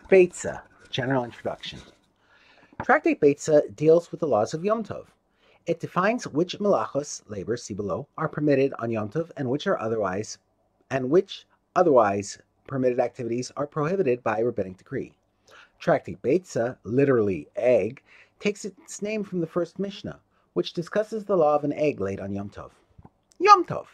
Beitza, General Introduction. Tractate Beitza deals with the laws of Yom Tov. It defines which melachos, labor, see below, are permitted on Yom Tov and which otherwise permitted activities are prohibited by rabbinic decree. Tractate Beitza, literally egg, takes its name from the first Mishnah, which discusses the law of an egg laid on Yom Tov. Yom Tov.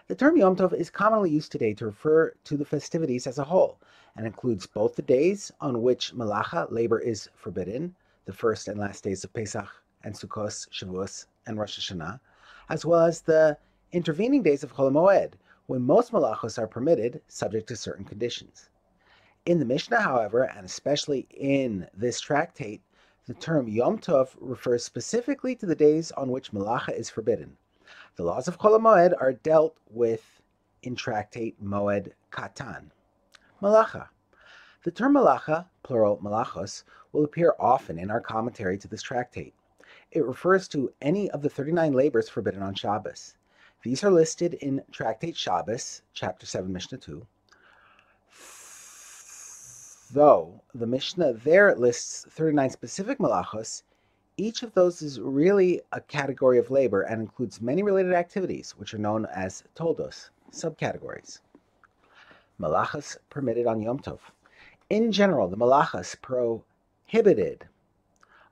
The term Yom Tov is commonly used today to refer to the festivities as a whole, and includes both the days on which melacha, labor, is forbidden, the first and last days of Pesach and Sukkot, Shavuos, and Rosh Hashanah, as well as the intervening days of Chol Moed, when most melachos are permitted, subject to certain conditions. In the Mishnah, however, and especially in this tractate, the term Yom Tov refers specifically to the days on which melacha is forbidden. The laws of Chol Moed are dealt with in tractate Moed Katan. Malacha. The term malacha, plural malachos, will appear often in our commentary to this tractate. It refers to any of the 39 labors forbidden on Shabbos. These are listed in Tractate Shabbos, chapter 7, Mishnah 2. Though the Mishnah there lists 39 specific malachos, each of those is really a category of labor and includes many related activities, which are known as toldos, subcategories. Malachas permitted on Yom Tov. In general, the malachas prohibited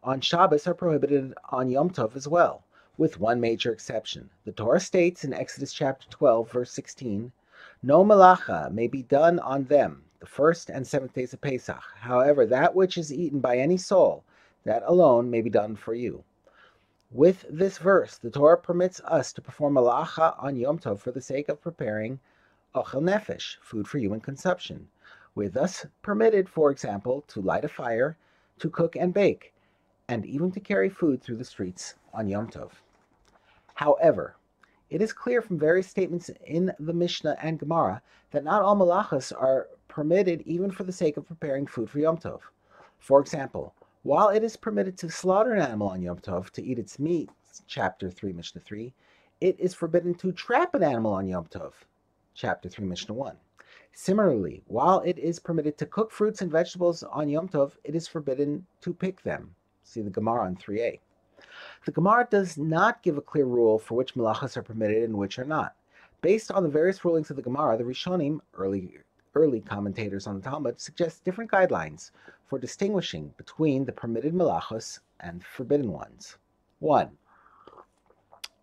on Shabbos are prohibited on Yom Tov as well, with one major exception. The Torah states in Exodus chapter 12, verse 16, "No malacha may be done on them, the first and seventh days of Pesach. However, that which is eaten by any soul, that alone may be done for you." With this verse, the Torah permits us to perform malacha on Yom Tov for the sake of preparing ochel nefesh, food for human consumption. We are thus permitted, for example, to light a fire, to cook and bake, and even to carry food through the streets on Yom Tov. However, it is clear from various statements in the Mishnah and Gemara that not all malachas are permitted even for the sake of preparing food for Yom Tov. For example, while it is permitted to slaughter an animal on Yom Tov to eat its meat, chapter 3, Mishnah 3, it is forbidden to trap an animal on Yom Tov, chapter 3, Mishnah 1. Similarly, while it is permitted to cook fruits and vegetables on Yom Tov, it is forbidden to pick them. See the Gemara on 3a. The Gemara does not give a clear rule for which malachas are permitted and which are not. Based on the various rulings of the Gemara, the Rishonim, early commentators on the Talmud, suggest different guidelines for distinguishing between the permitted malachos and forbidden ones. 1.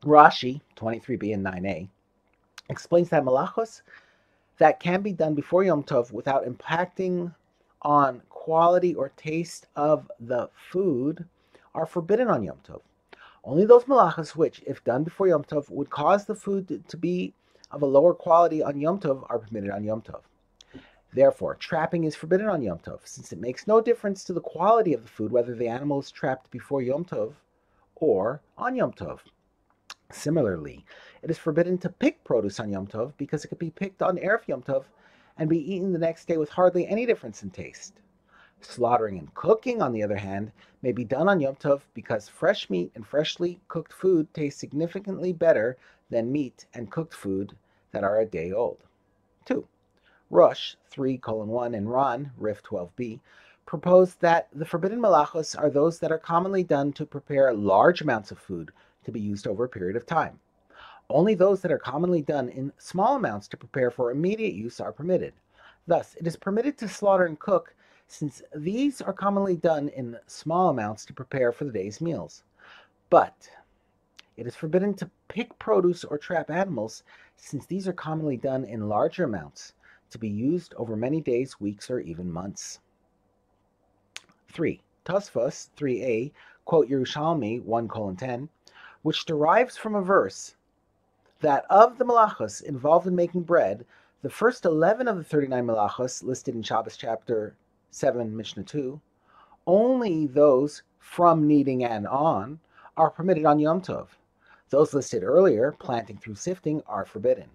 Rashi, 23b and 9a, explains that malachos that can be done before Yom Tov without impacting on quality or taste of the food are forbidden on Yom Tov. Only those malachas which, if done before Yom Tov, would cause the food to be of a lower quality on Yom Tov are permitted on Yom Tov. Therefore, trapping is forbidden on Yom Tov, since it makes no difference to the quality of the food whether the animal is trapped before Yom Tov or on Yom Tov. Similarly, it is forbidden to pick produce on Yom Tov because it could be picked on Erev Yom Tov and be eaten the next day with hardly any difference in taste. Slaughtering and cooking, on the other hand, may be done on Yom Tov because fresh meat and freshly cooked food taste significantly better than meat and cooked food that are a day old. 2. Rosh 3:1 and Ran, Rif 12b, propose that the forbidden malachos are those that are commonly done to prepare large amounts of food to be used over a period of time. Only those that are commonly done in small amounts to prepare for immediate use are permitted. Thus, it is permitted to slaughter and cook, since these are commonly done in small amounts to prepare for the day's meals. But it is forbidden to pick produce or trap animals, since these are commonly done in larger amounts to be used over many days, weeks, or even months. 3. Tosfos 3a quote Yerushalmi 1:10, which derives from a verse that of the malachos involved in making bread, the first 11 of the 39 malachos listed in Shabbos chapter 7, Mishnah 2, only those from kneading and on are permitted on Yom Tov. Those listed earlier, planting through sifting, are forbidden.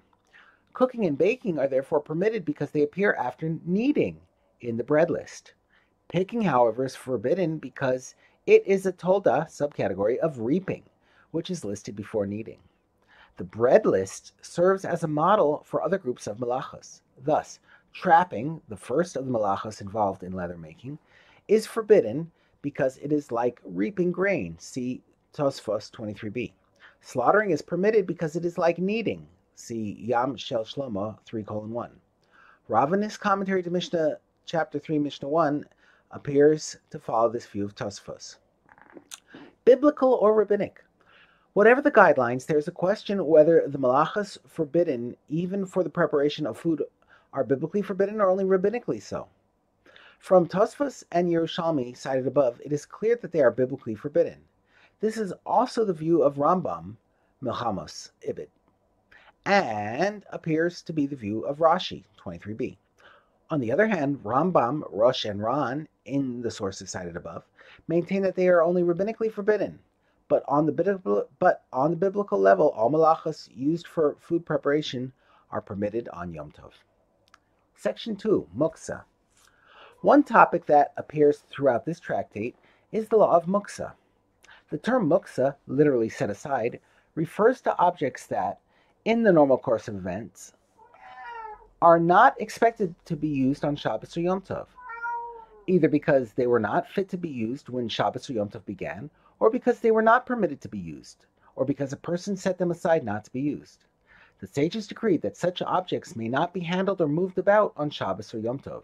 Cooking and baking are therefore permitted because they appear after kneading in the bread list. Picking, however, is forbidden because it is a tolda subcategory of reaping, which is listed before kneading. The bread list serves as a model for other groups of malachos. Thus, Trapping, the first of the malachos involved in leather making, is forbidden because it is like reaping grain. See Tosfos 23b. Slaughtering is permitted because it is like kneading. See Yam Shel Shlomo 3:1. Rav in his commentary to Mishnah chapter 3, Mishnah 1, appears to follow this view of Tosfos. Biblical or rabbinic? Whatever the guidelines, there is a question whether the malachas forbidden even for the preparation of food are biblically forbidden or only rabbinically so. From Tosfos and Yerushalmi cited above, it is clear that they are biblically forbidden. This is also the view of Rambam, Milchamos Ibid, and appears to be the view of Rashi, 23b. On the other hand, Rambam, Rosh, and Ran, in the sources cited above, maintain that they are only rabbinically forbidden. But on the biblical level, all malachas used for food preparation are permitted on Yom Tov. Section 2, Muksa. One topic that appears throughout this tractate is the law of muksa. The term muksa, literally set aside, refers to objects that, in the normal course of events, are not expected to be used on Shabbos or Yom Tov, either because they were not fit to be used when Shabbos or Yom Tov began, or because they were not permitted to be used, or because a person set them aside not to be used. The sages decreed that such objects may not be handled or moved about on Shabbos or Yom Tov.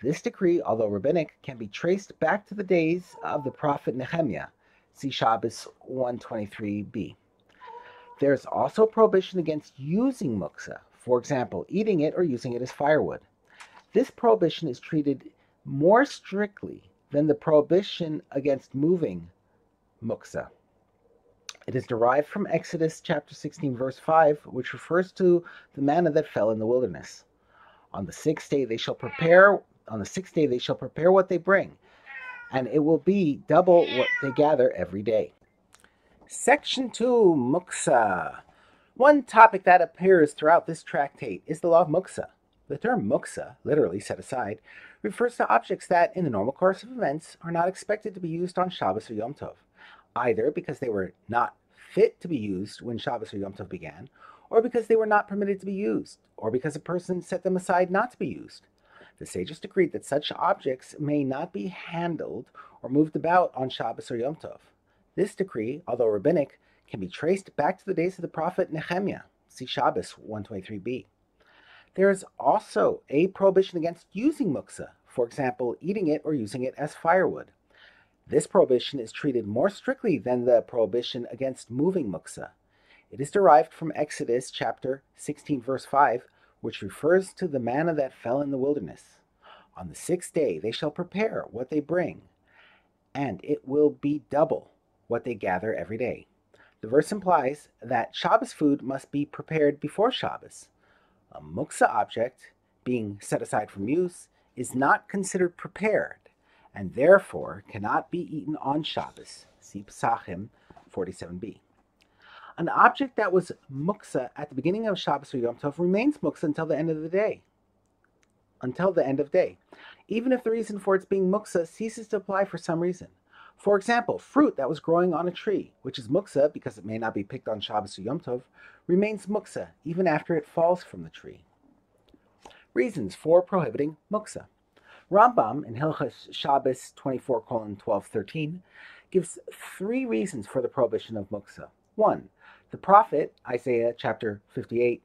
This decree, although rabbinic, can be traced back to the days of the prophet Nehemiah. See Shabbos 123b. There is also a prohibition against using muksa, for example, eating it or using it as firewood. This prohibition is treated more strictly than the prohibition against moving muksa. It is derived from Exodus chapter 16, verse 5, which refers to the manna that fell in the wilderness. On the sixth day they shall prepare what they bring, and it will be double what they gather every day. Section 2, Muksa. One topic that appears throughout this tractate is the law of muksa. The term muksa, literally set aside, refers to objects that, in the normal course of events, are not expected to be used on Shabbos or Yom Tov, either because they were not fit to be used when Shabbos or Yom Tov began, or because they were not permitted to be used, or because a person set them aside not to be used. The sages decreed that such objects may not be handled or moved about on Shabbos or Yom Tov. This decree, although rabbinic, can be traced back to the days of the prophet Nehemiah. See Shabbos 123b. There is also a prohibition against using muksa, for example, eating it or using it as firewood. This prohibition is treated more strictly than the prohibition against moving muksa. It is derived from Exodus chapter 16, verse 5, which refers to the manna that fell in the wilderness. On the sixth day they shall prepare what they bring, and it will be double what they gather every day. The verse implies that Shabbos food must be prepared before Shabbos. A muksa object, being set aside from use, is not considered prepared, and therefore cannot be eaten on Shabbos. See Pesachim 47b. An object that was muksa at the beginning of Shabbos or Yom Tov remains muksa until the end of day. Even if the reason for its being muksa ceases to apply for some reason. For example, fruit that was growing on a tree, which is muksa because it may not be picked on Shabbos or Yom Tov, remains muksa even after it falls from the tree. Reasons for prohibiting muksa. Rambam in Hilchos Shabbos 24:12-13 gives 3 reasons for the prohibition of muksa. 1. The prophet, Isaiah chapter 58,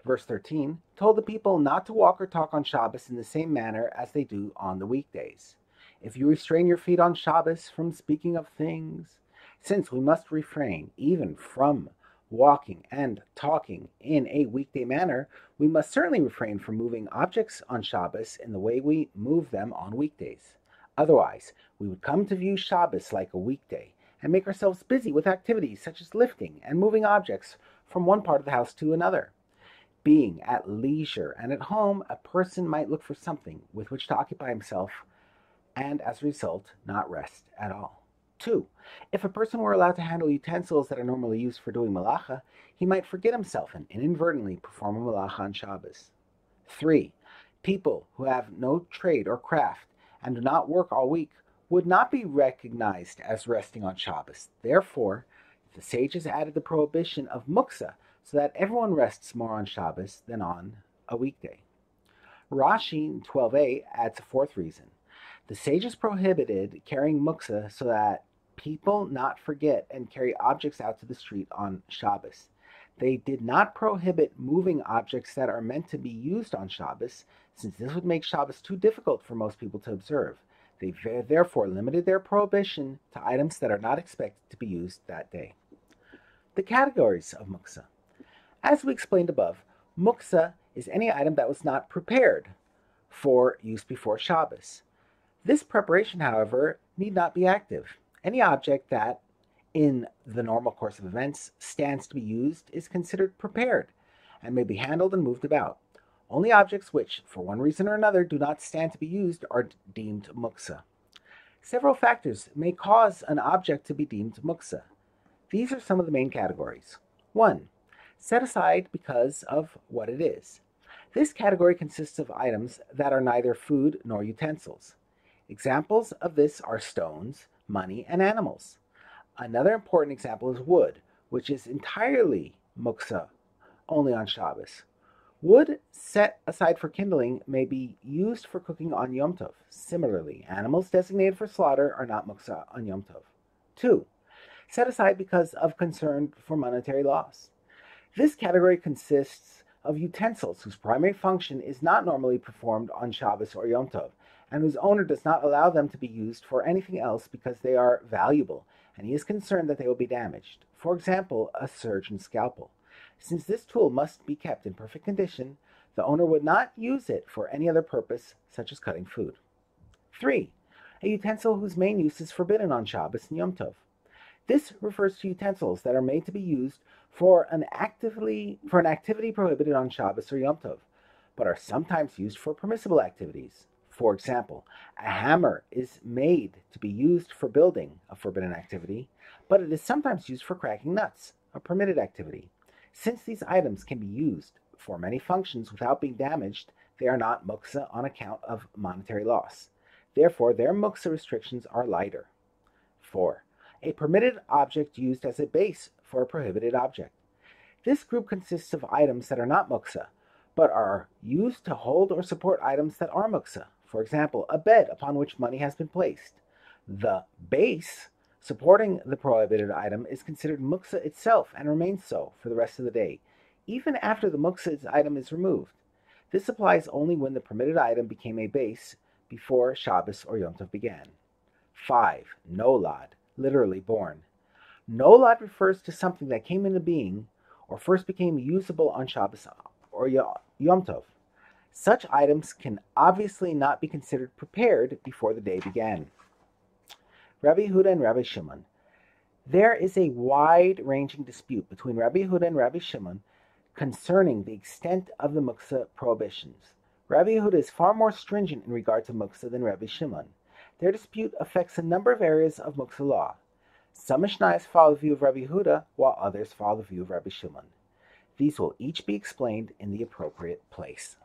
verse 13, told the people not to walk or talk on Shabbos in the same manner as they do on the weekdays. If you restrain your feet on Shabbos from speaking of things, since we must refrain even from walking and talking in a weekday manner, we must certainly refrain from moving objects on Shabbos in the way we move them on weekdays. Otherwise, we would come to view Shabbos like a weekday and make ourselves busy with activities such as lifting and moving objects from one part of the house to another. Being at leisure and at home, a person might look for something with which to occupy himself and, as a result, not rest at all. 2. If a person were allowed to handle utensils that are normally used for doing malacha, he might forget himself and inadvertently perform a malacha on Shabbos. 3. People who have no trade or craft and do not work all week would not be recognized as resting on Shabbos. Therefore, the sages added the prohibition of muksa so that everyone rests more on Shabbos than on a weekday. Rashi 12a adds a fourth reason. The sages prohibited carrying muksa so that people not forget and carry objects out to the street on Shabbos. They did not prohibit moving objects that are meant to be used on Shabbos, since this would make Shabbos too difficult for most people to observe. They therefore limited their prohibition to items that are not expected to be used that day. The categories of muksa. As we explained above, muksa is any item that was not prepared for use before Shabbos. This preparation, however, need not be active. Any object that, in the normal course of events, stands to be used is considered prepared and may be handled and moved about. Only objects which, for one reason or another, do not stand to be used are deemed muksa. Several factors may cause an object to be deemed muksa. These are some of the main categories. 1. Set aside because of what it is. This category consists of items that are neither food nor utensils. Examples of this are stones, money, and animals. Another important example is wood, which is entirely muksa, only on Shabbos. Wood set aside for kindling may be used for cooking on Yom Tov. Similarly, animals designated for slaughter are not muksa on Yom Tov. 2. Set aside because of concern for monetary loss. This category consists of utensils whose primary function is not normally performed on Shabbos or Yom Tov, and whose owner does not allow them to be used for anything else because they are valuable, and he is concerned that they will be damaged. For example, a surgeon's scalpel. Since this tool must be kept in perfect condition, the owner would not use it for any other purpose, such as cutting food. 3. A utensil whose main use is forbidden on Shabbos and Yom Tov. This refers to utensils that are made to be used for an activity prohibited on Shabbos or Yom Tov, but are sometimes used for permissible activities. For example, a hammer is made to be used for building, a forbidden activity, but it is sometimes used for cracking nuts, a permitted activity. Since these items can be used for many functions without being damaged, they are not muksa on account of monetary loss. Therefore, their muksa restrictions are lighter. 4. A permitted object used as a base for a prohibited object. This group consists of items that are not muksa, but are used to hold or support items that are muksa. For example, a bed upon which money has been placed. The base supporting the prohibited item is considered muksa itself and remains so for the rest of the day, even after the muksa item is removed. This applies only when the permitted item became a base before Shabbos or Yom Tov began. 5. Nolad, literally born. Nolad refers to something that came into being or first became usable on Shabbos or Yom Tov. Such items can obviously not be considered prepared before the day began. Rabbi Yehuda and Rabbi Shimon. There is a wide-ranging dispute between Rabbi Yehuda and Rabbi Shimon concerning the extent of the muksa prohibitions. Rabbi Yehuda is far more stringent in regard to muksa than Rabbi Shimon. Their dispute affects a number of areas of muksa law. Some Mishnayos follow the view of Rabbi Yehuda, while others follow the view of Rabbi Shimon. These will each be explained in the appropriate place.